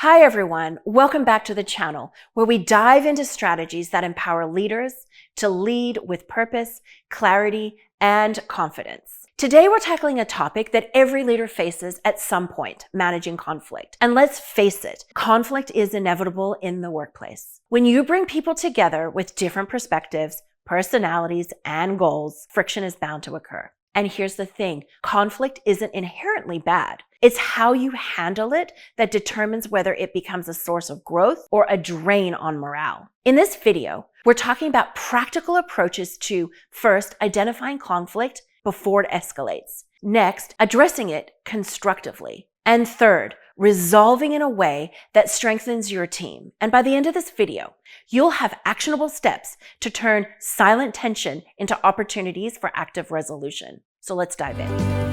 Hi everyone, welcome back to the channel where we dive into strategies that empower leaders to lead with purpose, clarity, and confidence. Today we're tackling a topic that every leader faces at some point, managing conflict. And let's face it, conflict is inevitable in the workplace. When you bring people together with different perspectives, personalities, and goals, friction is bound to occur. And here's the thing, conflict isn't inherently bad. It's how you handle it that determines whether it becomes a source of growth or a drain on morale. In this video, we're talking about practical approaches to, first, identifying conflict before it escalates. Next, addressing it constructively. And third, resolving in a way that strengthens your team. And by the end of this video, you'll have actionable steps to turn silent tension into opportunities for active resolution. So let's dive in.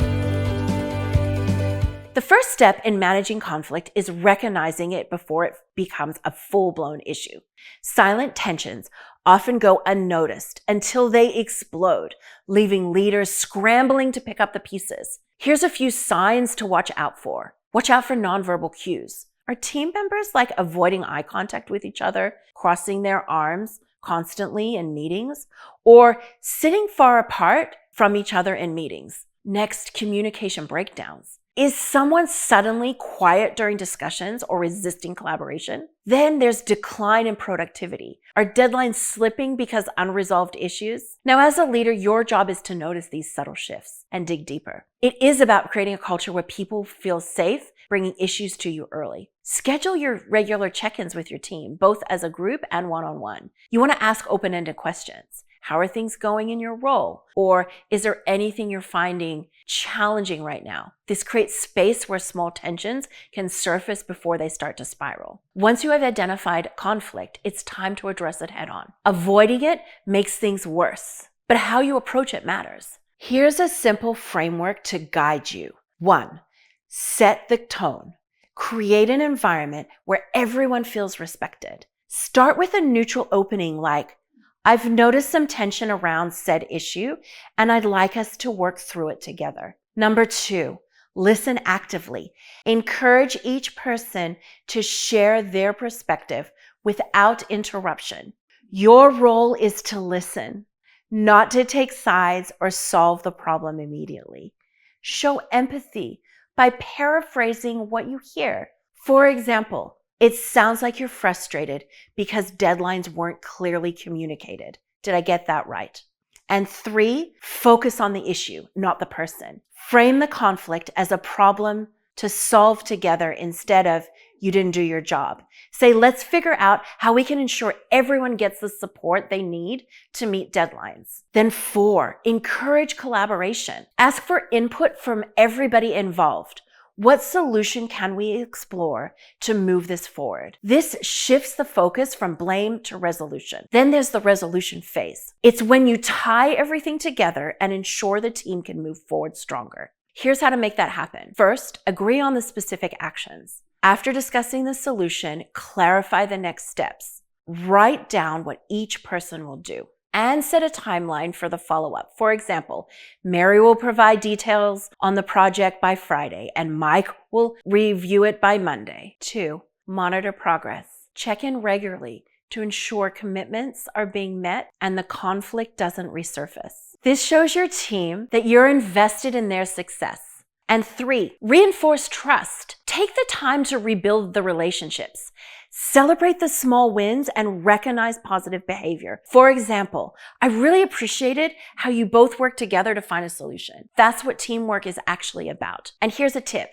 The first step in managing conflict is recognizing it before it becomes a full-blown issue. Silent tensions often go unnoticed until they explode, leaving leaders scrambling to pick up the pieces. Here's a few signs to watch out for. Watch out for nonverbal cues. Are team members avoiding eye contact with each other, crossing their arms constantly in meetings, or sitting far apart from each other in meetings? Next, communication breakdowns. Is someone suddenly quiet during discussions or resisting collaboration? Then there's decline in productivity. Are deadlines slipping because unresolved issues? Now, as a leader, your job is to notice these subtle shifts and dig deeper. It is about creating a culture where people feel safe bringing issues to you early. Schedule your regular check-ins with your team, both as a group and one-on-one. You want to ask open-ended questions. How are things going in your role? Or is there anything you're finding challenging right now? This creates space where small tensions can surface before they start to spiral. Once you have identified conflict, it's time to address it head on. Avoiding it makes things worse, but how you approach it matters. Here's a simple framework to guide you. 1. Set the tone. Create an environment where everyone feels respected. Start with a neutral opening like, I've noticed some tension around said issue, and I'd like us to work through it together. 2, listen actively. Encourage each person to share their perspective without interruption. Your role is to listen, not to take sides or solve the problem immediately. Show empathy by paraphrasing what you hear. For example, it sounds like you're frustrated because deadlines weren't clearly communicated. Did I get that right? And 3, focus on the issue, not the person. Frame the conflict as a problem to solve together instead of you didn't do your job. Say, let's figure out how we can ensure everyone gets the support they need to meet deadlines. Then 4, encourage collaboration. Ask for input from everybody involved. What solution can we explore to move this forward? This shifts the focus from blame to resolution. Then there's the resolution phase. It's when you tie everything together and ensure the team can move forward stronger. Here's how to make that happen. First, agree on the specific actions. After discussing the solution, clarify the next steps. Write down what each person will do and set a timeline for the follow-up. For example, Mary will provide details on the project by Friday, and Mike will review it by Monday. 2, monitor progress. Check in regularly to ensure commitments are being met and the conflict doesn't resurface. This shows your team that you're invested in their success. And 3, reinforce trust. Take the time to rebuild the relationships. Celebrate the small wins and recognize positive behavior. For example, I really appreciated how you both worked together to find a solution. That's what teamwork is actually about. And here's a tip.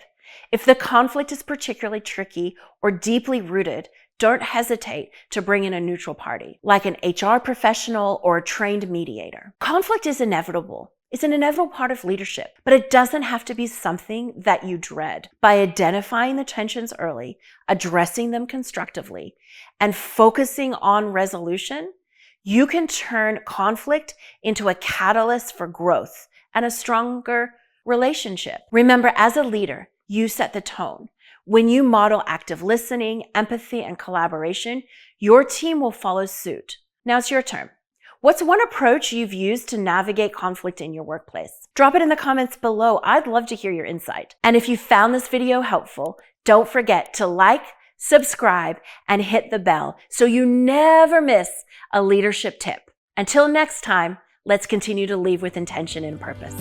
If the conflict is particularly tricky or deeply rooted, don't hesitate to bring in a neutral party, like an HR professional or a trained mediator. Conflict is inevitable. It's an inevitable part of leadership, but it doesn't have to be something that you dread. By identifying the tensions early, addressing them constructively, and focusing on resolution, you can turn conflict into a catalyst for growth and a stronger relationship. Remember, as a leader, you set the tone. When you model active listening, empathy, and collaboration, your team will follow suit. Now it's your turn. What's one approach you've used to navigate conflict in your workplace? Drop it in the comments below. I'd love to hear your insight. And if you found this video helpful, don't forget to like, subscribe, and hit the bell so you never miss a leadership tip. Until next time, let's continue to lead with intention and purpose.